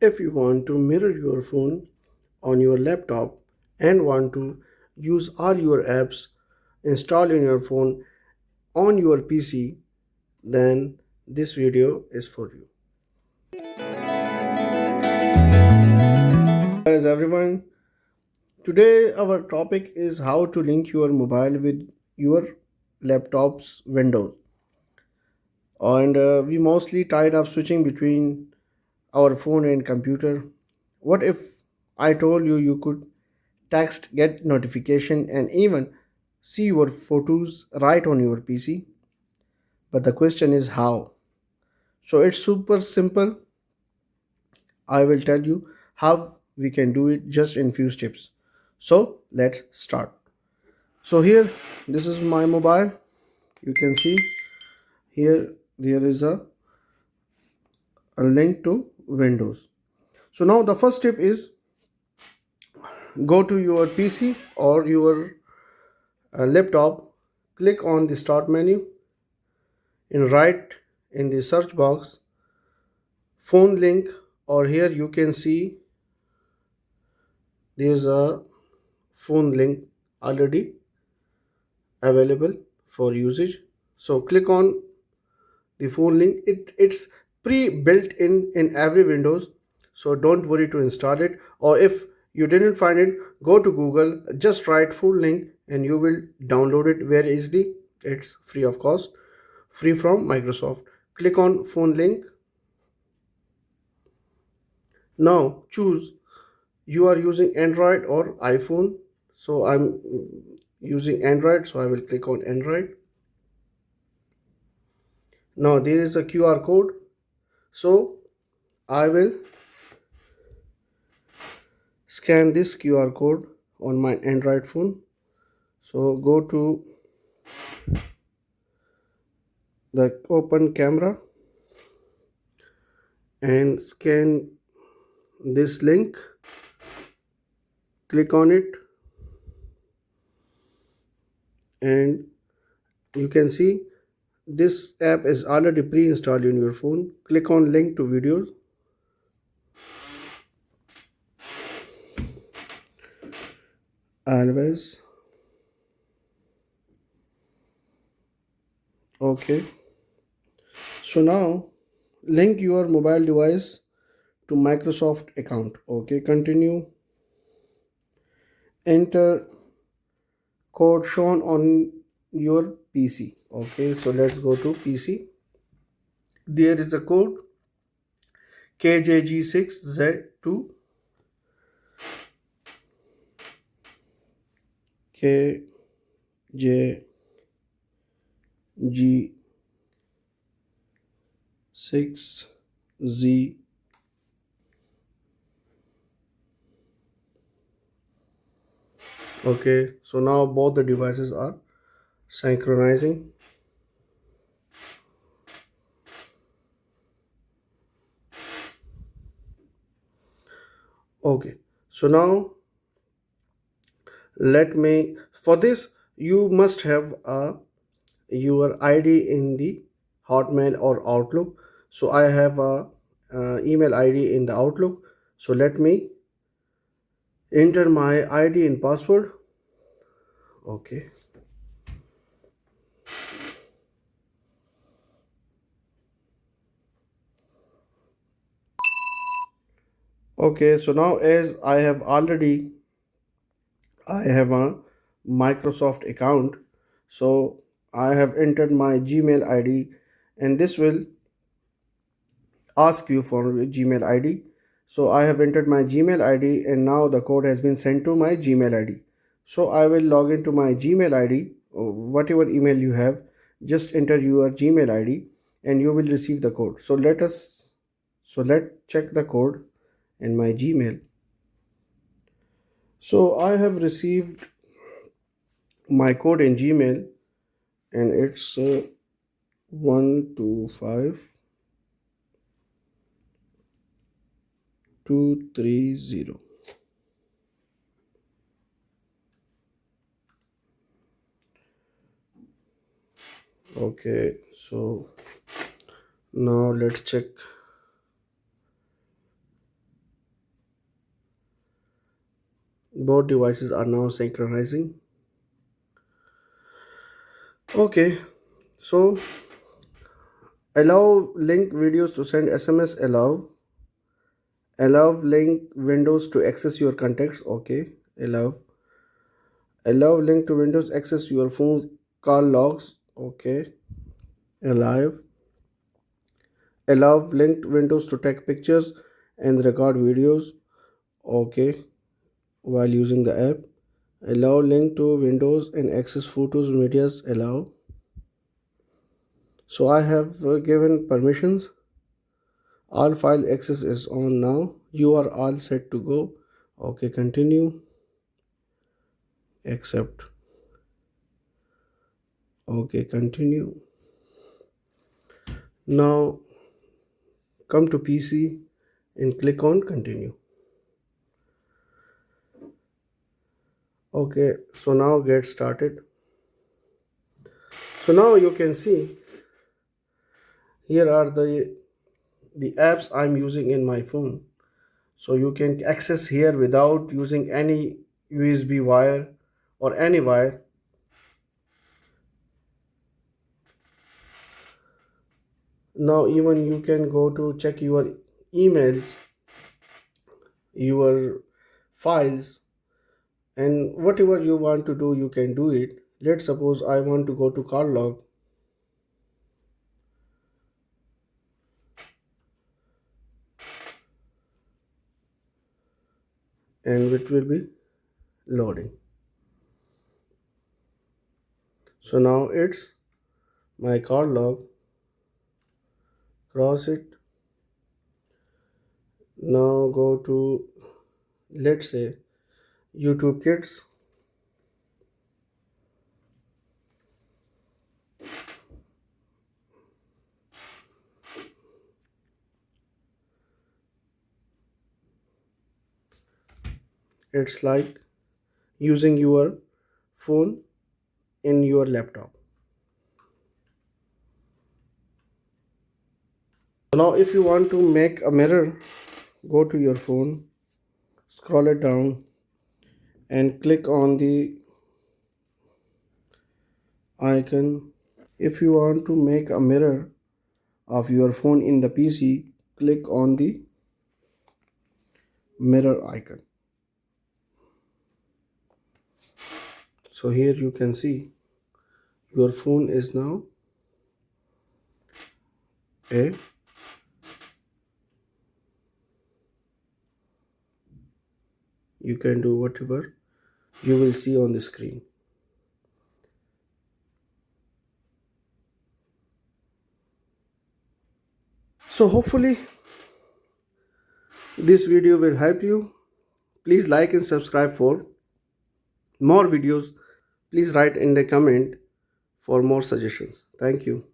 If you want to mirror your phone on your laptop and want to use all your apps installed in your phone on your PC, then this video is for you. Guys, everyone, today our topic is how to link your mobile with your laptop's Windows. And we mostly tired of switching between our phone and computer. What if I told you you could text, get notification, and even see your photos right on your PC? But the question is how. So it's super simple. I will tell you how we can do it just in few steps. So let's start. So here, this is my mobile. You can see here there is a link to Windows. So now the first step is go to your PC or your laptop, click on the start menu, and write in the search box phone link, or here you can see there's a phone link already available for usage. So click on the phone link. It's pre-built in every Windows, so don't worry to install it. Or if you didn't find it, go to Google, just write phone link and you will download it. Where is the It's free of cost, free from Microsoft. Click on phone link. Now choose you are using Android or iPhone. So I'm using Android, so I will click on Android. Now there is a QR code, so I will scan this QR code on my Android phone. So go to the open camera and scan this link. Click on it and you can see this app is already pre-installed in your phone. Click on link to videos. Always. Okay. So now link your mobile device to Microsoft account. Okay, continue. Enter code shown on your PC. Okay, so let's go to PC. There is a code KJG6Z2 KJG6Z. Okay, so now both the devices are synchronizing. Okay, so now let me, for this you must have a your ID in the Hotmail or Outlook. So I have a email ID in the Outlook. So let me enter my ID and password. Okay. Okay, so now as I have a Microsoft account, so I have entered my Gmail ID and this will ask you for a Gmail ID. So I have entered my Gmail ID and now the code has been sent to my Gmail ID. So I will log into my Gmail ID, whatever email you have, just enter your Gmail ID and you will receive the code. So let's check the code in my Gmail. So I have received my code in Gmail and it's 125230. Okay, so now let's check Both devices are now synchronizing. Okay, so allow link videos to send SMS. Allow link windows to access your contacts. Okay, allow link to windows access your phone call logs. Okay, allow allow linked windows to take pictures and record videos. Okay, while using the app. Allow link to windows and access photos medias. Allow. So I have given permissions. All file access is on now. You are all set to go. Okay, continue. Accept. Okay, continue. Now come to PC and click on continue. Okay, so now get started. So now you can see here are the apps I'm using in my phone. So you can access here without using any USB wire or any wire. Now even you can go to check your emails, your files, and whatever you want to do, you can do it. Let's suppose I want to go to call log, and it will be loading. So now it's my call log. Cross it. Now go to, let's say, YouTube Kids. It's like using your phone in your laptop. Now if you want to make a mirror, go to your phone, scroll it down and click on the icon. If you want to make a mirror of your phone in the PC, click on the mirror icon. So here you can see your phone is now a you can do whatever you will see on the screen. So hopefully this video will help you. Please like and subscribe for more videos. Please write in the comment for more suggestions. Thank you.